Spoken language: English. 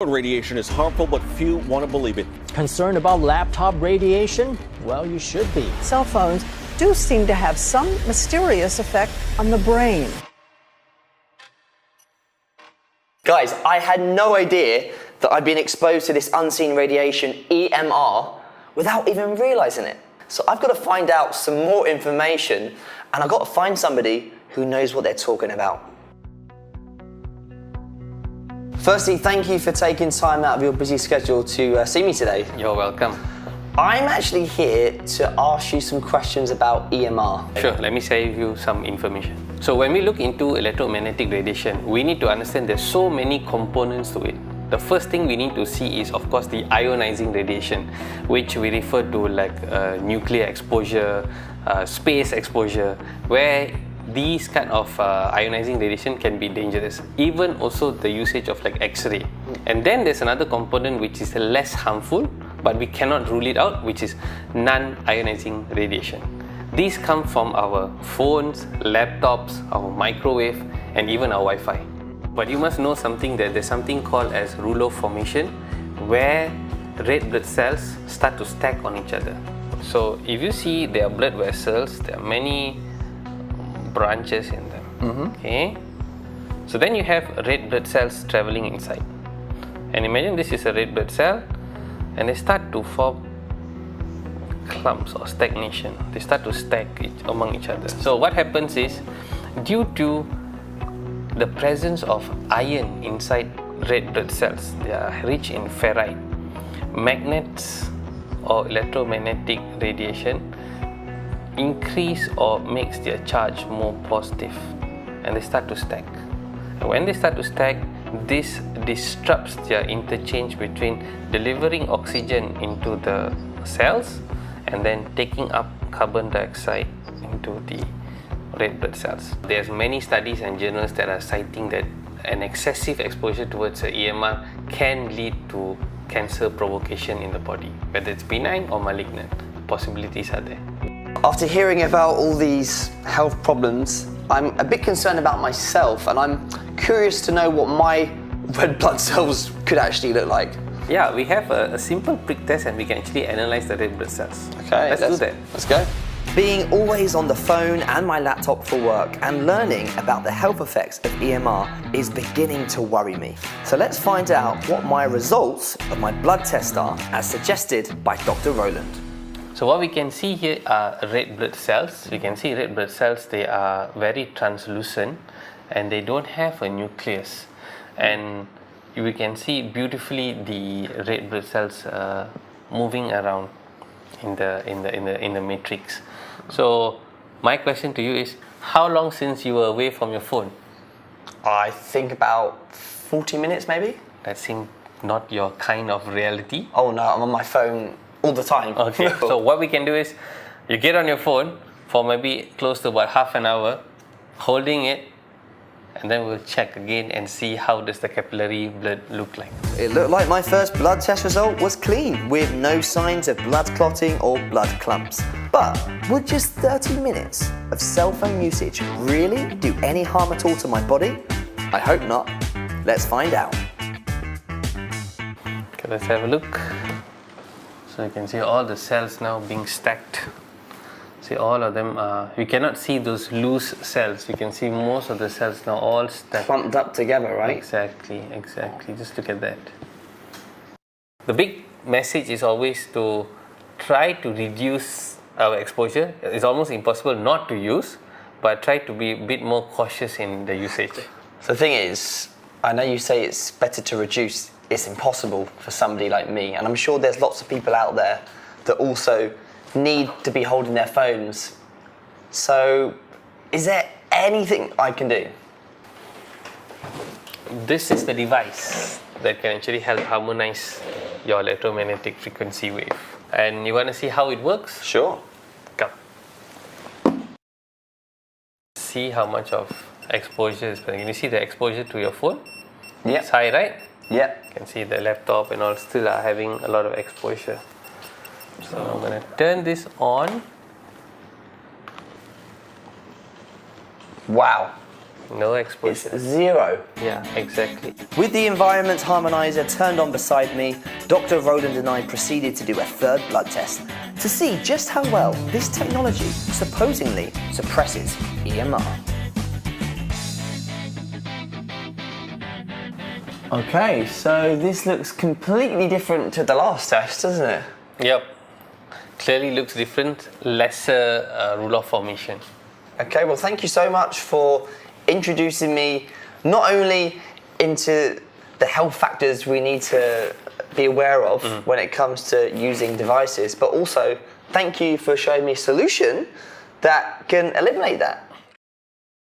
Radiation is harmful, but few want to believe it. Concerned about laptop radiation? Well, you should be. Cell phones do seem to have some mysterious effect on the brain. Guys, I had no idea that I'd been exposed to this unseen radiation, EMR, without even realizing it. So I've got to find out some more information, and I've got to find somebody who knows what they're talking about. Firstly, thank you for taking time out of your busy schedule to see me today. You're welcome. I'm actually here to ask you some questions about EMR. Sure, let me save you some information. So when we look into electromagnetic radiation, we need to understand there's so many components to it. The first thing we need to see is, of course, the ionizing radiation, which we refer to like nuclear exposure, space exposure, where these kind of ionizing radiation can be dangerous. Even also the usage of like X-ray. And then there's another component which is less harmful, but we cannot rule it out, which is non-ionizing radiation. These come from our phones, laptops, our microwave, and even our Wi-Fi. But you must know something, that there's something called as rouleau formation, where red blood cells start to stack on each other. So if you see there are blood vessels, there are many branches in them. Okay, so then you have red blood cells traveling inside, and imagine this is a red blood cell, and they start to form clumps or stagnation. They start to stack among each other. So what happens is, due to the presence of iron inside red blood cells, they are rich in ferrite, magnets or electromagnetic radiation increase or makes their charge more positive, and they start to stack. And when they start to stack, this disrupts their interchange between delivering oxygen into the cells and then taking up carbon dioxide into the red blood cells. There's many studies and journals that are citing that an excessive exposure towards the EMR can lead to cancer provocation in the body, whether it's benign or malignant. Possibilities are there. After hearing about all these health problems, I'm a bit concerned about myself, and I'm curious to know what my red blood cells could actually look like. Yeah, we have a simple prick test, and we can actually analyze the red blood cells. Okay, let's do that. Let's go. Being always on the phone and my laptop for work and learning about the health effects of EMR is beginning to worry me. So let's find out what my results of my blood test are, as suggested by Dr. Roland. So what we can see here are red blood cells. You can see red blood cells, they are very translucent and they don't have a nucleus. And we can see beautifully the red blood cells moving around in the matrix. So my question to you is, how long since you were away from your phone? I think about 40 minutes maybe. That seems not your kind of reality. Oh no, I'm on my phone all the time. Okay, so what we can do is, you get on your phone for maybe close to about half an hour, holding it, and then we'll check again and see how does the capillary blood look like. It looked like my first blood test result was clean, with no signs of blood clotting or blood clumps. But would just 30 minutes of cell phone usage really do any harm at all to my body? I hope not. Let's find out. Okay, let's have a look. So you can see all the cells now being stacked. See, all of them are, we cannot see those loose cells. You can see most of the cells now all stacked. Clumped up together, right? Exactly. Just look at that. The big message is always to try to reduce our exposure. It's almost impossible not to use, but try to be a bit more cautious in the usage. So the thing is, I know you say it's better to reduce. It's impossible for somebody like me, and I'm sure there's lots of people out there that also need to be holding their phones. So is there anything I can do? This is the device that can actually help harmonize your electromagnetic frequency wave. And you want to see how it works? Sure. Come. See how much of exposure is present. Can you see the exposure to your phone? Yeah. It's high, right? Yeah. You can see the laptop and all still are having a lot of exposure. So I'm going to turn this on. Wow. No exposure. It's 0. Yeah, exactly. With the environment harmonizer turned on beside me, Dr. Roland and I proceeded to do a third blood test to see just how well this technology supposedly suppresses EMR. Okay, so this looks completely different to the last test, doesn't it? Yep. Clearly looks different, lesser rule of formation. Okay, well, thank you so much for introducing me not only into the health factors we need to be aware of when it comes to using devices, but also thank you for showing me a solution that can eliminate that.